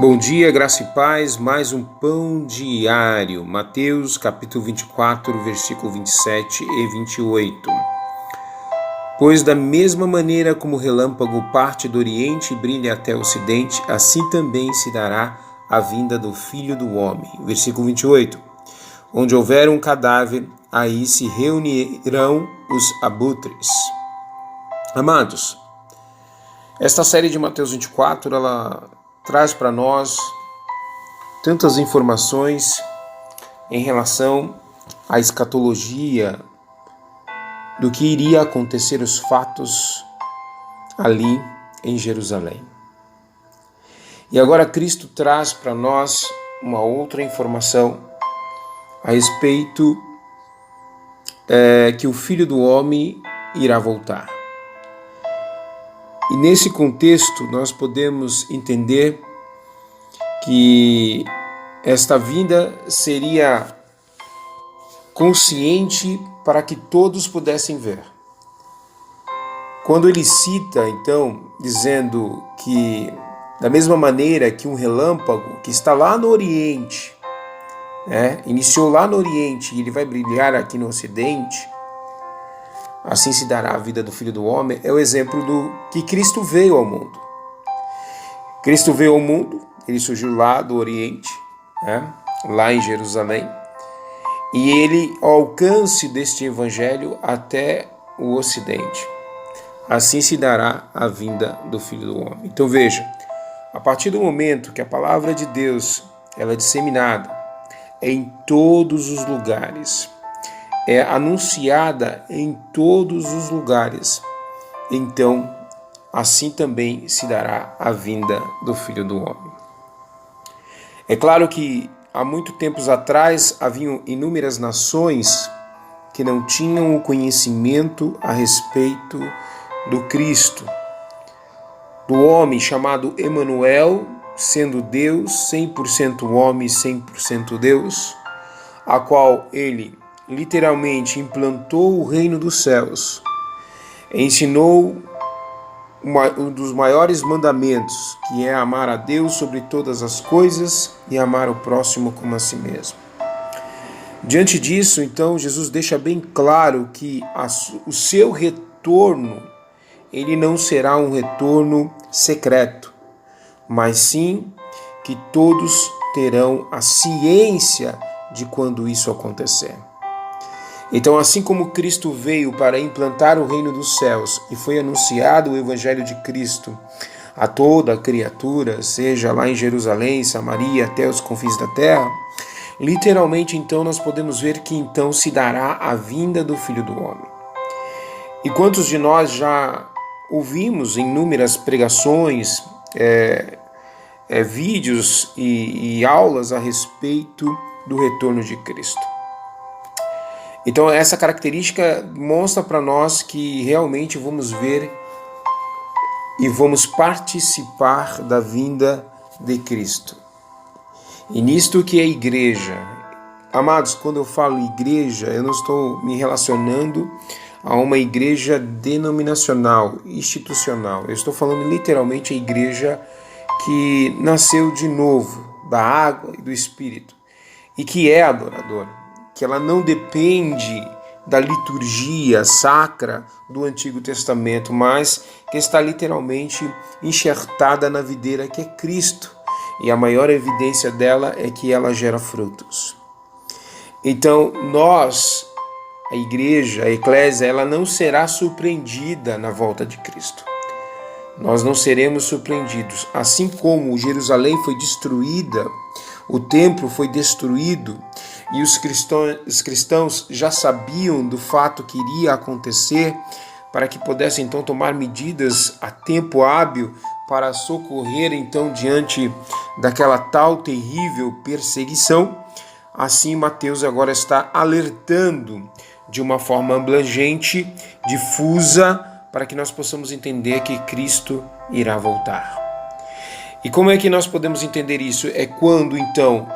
Bom dia, graça e paz, mais um pão diário, Mateus capítulo 24, versículo 27 e 28. Pois da mesma maneira como o relâmpago parte do oriente e brilha até o ocidente, assim também se dará a vinda do Filho do Homem. Versículo 28. Onde houver um cadáver, aí se reunirão os abutres. Amados, esta série de Mateus 24, ela traz para nós tantas informações em relação à escatologia, do que iria acontecer, os fatos ali em Jerusalém. E agora Cristo traz para nós uma outra informação a respeito que o Filho do Homem irá voltar. E nesse contexto nós podemos entender que esta vinda seria consciente para que todos pudessem ver. Quando ele cita, então, dizendo que da mesma maneira que um relâmpago que está lá no Oriente, iniciou lá no Oriente e ele vai brilhar aqui no Ocidente, assim se dará a vida do Filho do Homem, é o exemplo do que Cristo veio ao mundo. Cristo veio ao mundo, ele surgiu lá do Oriente, lá em Jerusalém, e ele ao alcance deste evangelho até o Ocidente. Assim se dará a vinda do Filho do Homem. Então veja, a partir do momento que a palavra de Deus ela é disseminada em todos os lugares, é anunciada em todos os lugares, então assim também se dará a vinda do Filho do Homem. É claro que há muito tempos atrás haviam inúmeras nações que não tinham o conhecimento a respeito do Cristo, do homem chamado Emanuel, sendo Deus, 100% homem, 100% Deus, a qual ele literalmente implantou o reino dos céus, ensinou um dos maiores mandamentos, que é amar a Deus sobre todas as coisas e amar o próximo como a si mesmo. Diante disso, então, Jesus deixa bem claro que o seu retorno, ele não será um retorno secreto, mas sim que todos terão a ciência de quando isso acontecer. Então, assim como Cristo veio para implantar o reino dos céus e foi anunciado o evangelho de Cristo a toda a criatura, seja lá em Jerusalém, Samaria, até os confins da terra, literalmente, então, nós podemos ver que então se dará a vinda do Filho do Homem. E quantos de nós já ouvimos em inúmeras pregações, vídeos e aulas a respeito do retorno de Cristo? Então essa característica mostra para nós que realmente vamos ver e vamos participar da vinda de Cristo. E nisto que é igreja. Amados, quando eu falo igreja, eu não estou me relacionando a uma igreja denominacional, institucional. Eu estou falando literalmente a igreja que nasceu de novo, da água e do Espírito, e que é adoradora, que ela não depende da liturgia sacra do Antigo Testamento, mas que está literalmente enxertada na videira que é Cristo, e a maior evidência dela é que ela gera frutos. Então nós, a igreja, a eclésia, ela não será surpreendida na volta de Cristo. Nós não seremos surpreendidos. Assim como Jerusalém foi destruída, o templo foi destruído, e os cristãos já sabiam do fato que iria acontecer, para que pudessem então tomar medidas a tempo hábil para socorrer então diante daquela tal terrível perseguição. Assim Mateus agora está alertando de uma forma abrangente, difusa, para que nós possamos entender que Cristo irá voltar. E como é que nós podemos entender isso? É quando então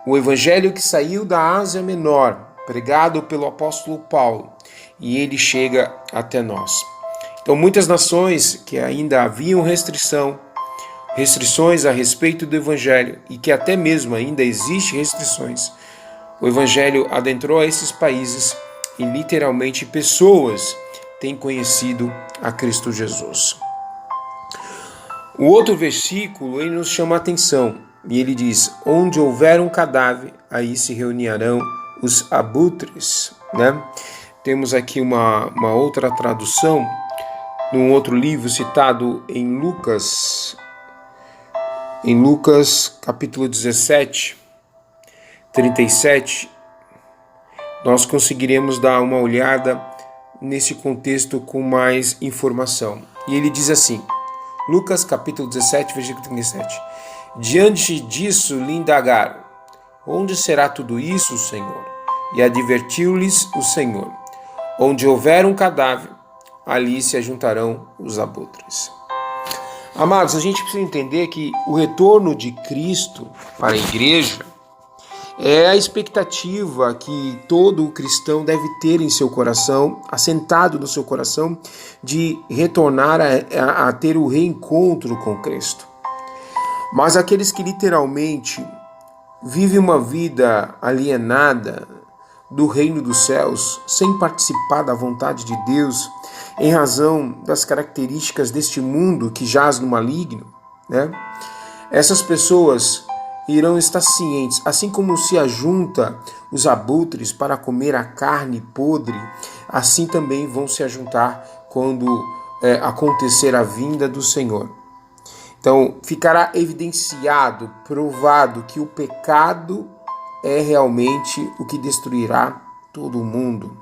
o evangelho que saiu da Ásia Menor, pregado pelo apóstolo Paulo, e ele chega até nós. Então muitas nações que ainda haviam restrição, restrições a respeito do Evangelho e que até mesmo ainda existe restrições, o Evangelho adentrou a esses países e literalmente pessoas têm conhecido a Cristo Jesus. O outro versículo ele nos chama a atenção e ele diz: onde houver um cadáver, aí se reunirão os abutres. Temos aqui uma outra tradução, num outro livro citado em Lucas capítulo 17, 37, nós conseguiremos dar uma olhada nesse contexto com mais informação. E ele diz assim, Lucas capítulo 17, versículo 37, diante disso lhe indagaram, onde será tudo isso, Senhor? E advertiu-lhes o Senhor, onde houver um cadáver, ali se ajuntarão os abutres. Amados, a gente precisa entender que o retorno de Cristo para a igreja é a expectativa que todo cristão deve ter em seu coração, assentado no seu coração, de retornar a ter o reencontro com Cristo. Mas aqueles que literalmente vivem uma vida alienada do reino dos céus, sem participar da vontade de Deus, em razão das características deste mundo que jaz no maligno, essas pessoas irão estar cientes, assim como se ajunta os abutres para comer a carne podre, assim também vão se ajuntar quando acontecer a vinda do Senhor. Então, ficará evidenciado, provado que o pecado é realmente o que destruirá todo o mundo.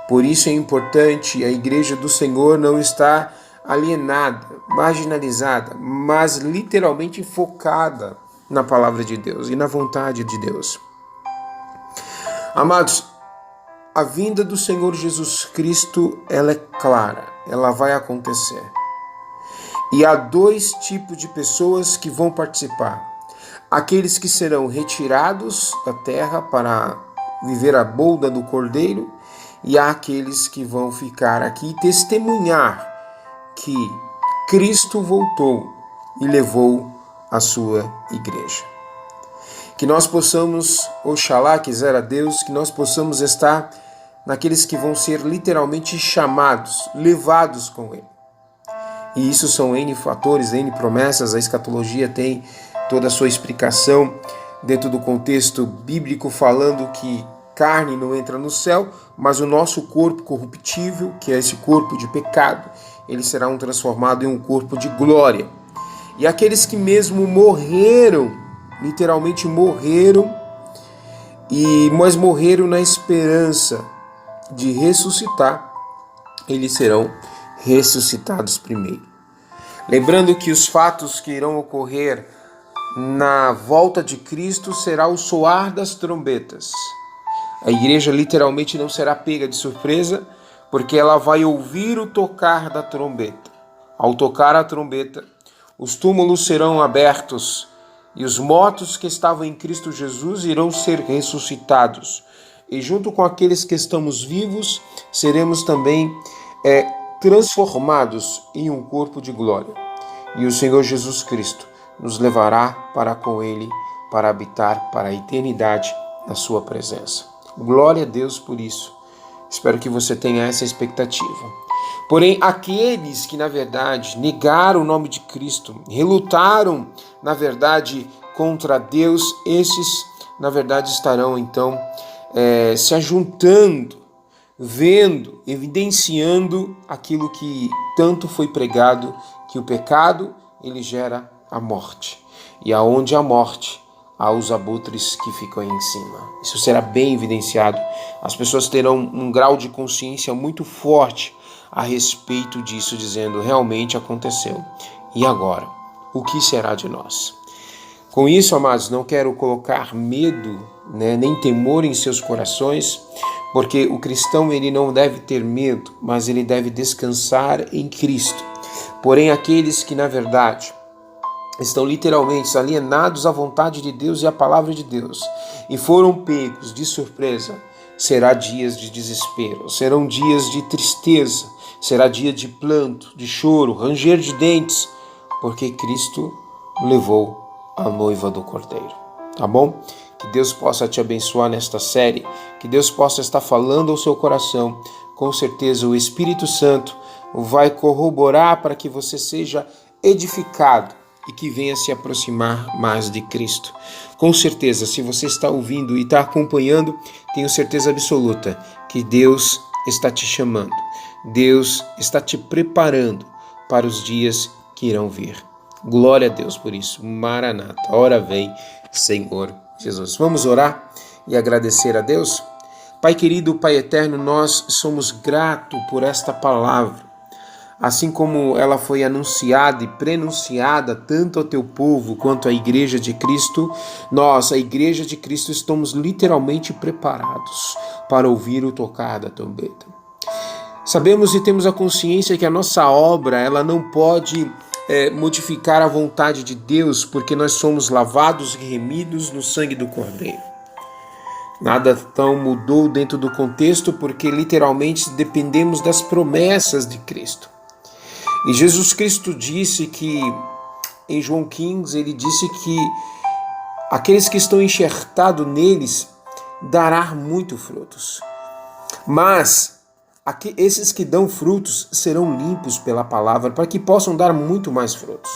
Por isso é importante a igreja do Senhor não estar alienada, marginalizada, mas literalmente focada na palavra de Deus e na vontade de Deus. Amados, a vinda do Senhor Jesus Cristo, ela é clara, ela vai acontecer. E há dois tipos de pessoas que vão participar. Aqueles que serão retirados da terra para viver a bolda do Cordeiro, e há aqueles que vão ficar aqui e testemunhar que Cristo voltou e levou a sua igreja. Que nós possamos, oxalá, quiser a Deus, que nós possamos estar naqueles que vão ser literalmente chamados, levados com Ele. E isso são N fatores, N promessas, a escatologia tem toda a sua explicação dentro do contexto bíblico, falando que carne não entra no céu, mas o nosso corpo corruptível, que é esse corpo de pecado, ele será transformado em um corpo de glória. E aqueles que mesmo morreram, literalmente morreram, mas morreram na esperança de ressuscitar, eles serão ressuscitados primeiro. Lembrando que os fatos que irão ocorrer na volta de Cristo será o soar das trombetas. A igreja literalmente não será pega de surpresa, porque ela vai ouvir o tocar da trombeta. Ao tocar a trombeta, os túmulos serão abertos e os mortos que estavam em Cristo Jesus irão ser ressuscitados. E junto com aqueles que estamos vivos, seremos também transformados em um corpo de glória. E o Senhor Jesus Cristo nos levará para com Ele, para habitar para a eternidade na sua presença. Glória a Deus por isso. Espero que você tenha essa expectativa. Porém, aqueles que, na verdade, negaram o nome de Cristo, relutaram, na verdade, contra Deus, esses, na verdade, estarão, então, se ajuntando, vendo, evidenciando aquilo que tanto foi pregado, que o pecado, ele gera a morte. E aonde há morte, há os abutres que ficam em cima. Isso será bem evidenciado. As pessoas terão um grau de consciência muito forte a respeito disso, dizendo, realmente aconteceu. E agora? O que será de nós? Com isso, amados, não quero colocar medo, nem temor em seus corações, porque o cristão ele não deve ter medo, mas ele deve descansar em Cristo. Porém, aqueles que, na verdade, estão literalmente alienados à vontade de Deus e à palavra de Deus, e foram pegos de surpresa, será dias de desespero, serão dias de tristeza, será dia de planto, de choro, ranger de dentes, porque Cristo levou a noiva do Cordeiro. Tá bom? Que Deus possa te abençoar nesta série, que Deus possa estar falando ao seu coração. Com certeza o Espírito Santo vai corroborar para que você seja edificado e que venha se aproximar mais de Cristo. Com certeza, se você está ouvindo e está acompanhando, tenho certeza absoluta que Deus está te chamando, Deus está te preparando para os dias que irão vir. Glória a Deus por isso. Maranata, ora vem, Senhor Jesus. Vamos orar e agradecer a Deus? Pai querido, Pai eterno, nós somos gratos por esta palavra. Assim como ela foi anunciada e prenunciada tanto ao teu povo quanto à Igreja de Cristo, nós, a Igreja de Cristo, estamos literalmente preparados para ouvir o tocar da trombeta. Sabemos e temos a consciência que a nossa obra ela não pode modificar a vontade de Deus, porque nós somos lavados e remidos no sangue do Cordeiro. Nada tão mudou dentro do contexto, porque literalmente dependemos das promessas de Cristo. E Jesus Cristo disse que, em João 15, ele disse que aqueles que estão enxertados neles dará muito frutos. Mas esses que dão frutos serão limpos pela palavra, para que possam dar muito mais frutos.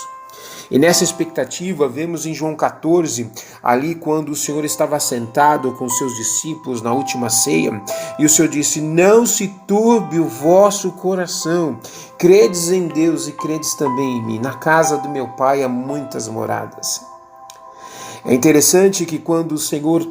E nessa expectativa, vemos em João 14, ali quando o Senhor estava sentado com seus discípulos na última ceia, e o Senhor disse: não se turbe o vosso coração, credes em Deus e credes também em mim. Na casa do meu Pai há muitas moradas. É interessante que quando o Senhor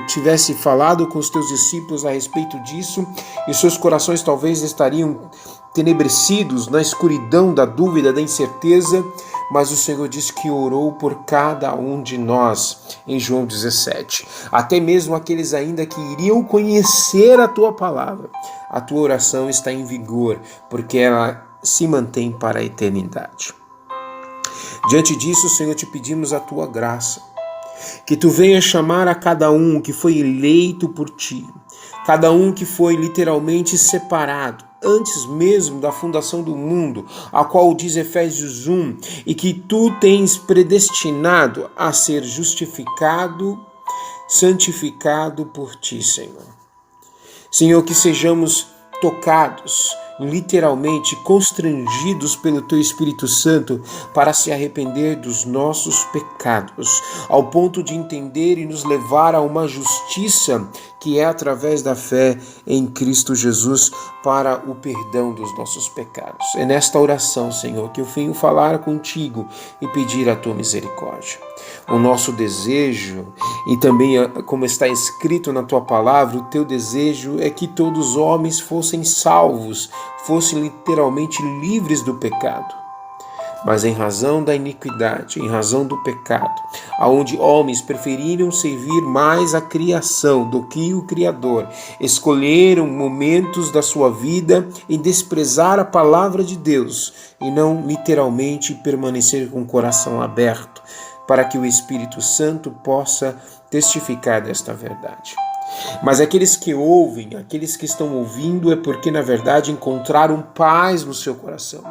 tivesse falado com os teus discípulos a respeito disso, e seus corações talvez estariam tenebrecidos na escuridão da dúvida, da incerteza, mas o Senhor disse que orou por cada um de nós, em João 17. Até mesmo aqueles ainda que iriam conhecer a tua palavra, a tua oração está em vigor, porque ela se mantém para a eternidade. Diante disso, Senhor, te pedimos a tua graça, que tu venha chamar a cada um que foi eleito por ti, cada um que foi literalmente separado, antes mesmo da fundação do mundo, a qual diz Efésios 1, e que tu tens predestinado a ser justificado, santificado por ti, Senhor. Senhor, que sejamos tocados, literalmente constrangidos pelo Teu Espírito Santo para se arrepender dos nossos pecados, ao ponto de entender e nos levar a uma justiça que é através da fé em Cristo Jesus para o perdão dos nossos pecados. É nesta oração, Senhor, que eu venho falar contigo e pedir a Tua misericórdia. O nosso desejo, e também como está escrito na Tua palavra, o Teu desejo é que todos os homens fossem salvos, fossem literalmente livres do pecado. Mas em razão da iniquidade, em razão do pecado, aonde homens preferiram servir mais a criação do que o Criador, escolheram momentos da sua vida em desprezar a palavra de Deus e não literalmente permanecer com o coração aberto para que o Espírito Santo possa testificar desta verdade. Mas aqueles que ouvem, aqueles que estão ouvindo, é porque na verdade encontraram paz no seu coração.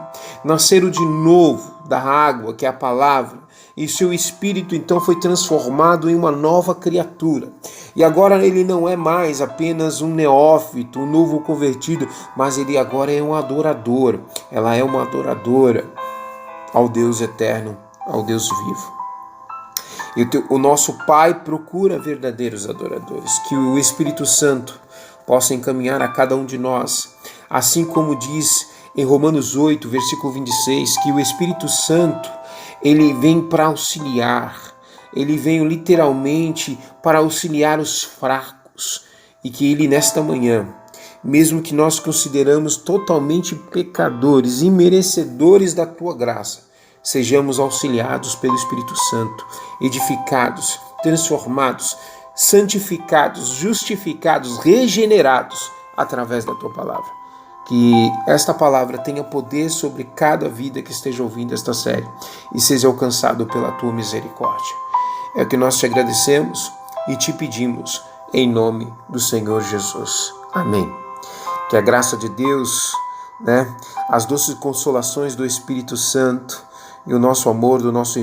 Nasceram de novo da água, que é a palavra, e seu espírito então foi transformado em uma nova criatura. E agora ele não é mais apenas um neófito, um novo convertido, mas ele agora é um adorador. Ela é uma adoradora ao Deus eterno, ao Deus vivo. E o nosso Pai procura verdadeiros adoradores, que o Espírito Santo possa encaminhar a cada um de nós, assim como diz em Romanos 8, versículo 26, que o Espírito Santo, ele vem para auxiliar, ele vem literalmente para auxiliar os fracos, e que ele nesta manhã, mesmo que nós consideramos totalmente pecadores e merecedores da tua graça, sejamos auxiliados pelo Espírito Santo, edificados, transformados, santificados, justificados, regenerados através da tua palavra. Que esta palavra tenha poder sobre cada vida que esteja ouvindo esta série e seja alcançado pela tua misericórdia. É o que nós te agradecemos e te pedimos em nome do Senhor Jesus. Amém. Que a graça de Deus, as doces consolações do Espírito Santo e o nosso amor do nosso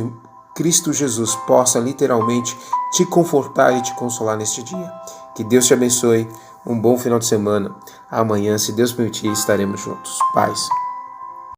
Cristo Jesus possa literalmente te confortar e te consolar neste dia. Que Deus te abençoe. Um bom final de semana. Amanhã, se Deus permitir, estaremos juntos. Paz.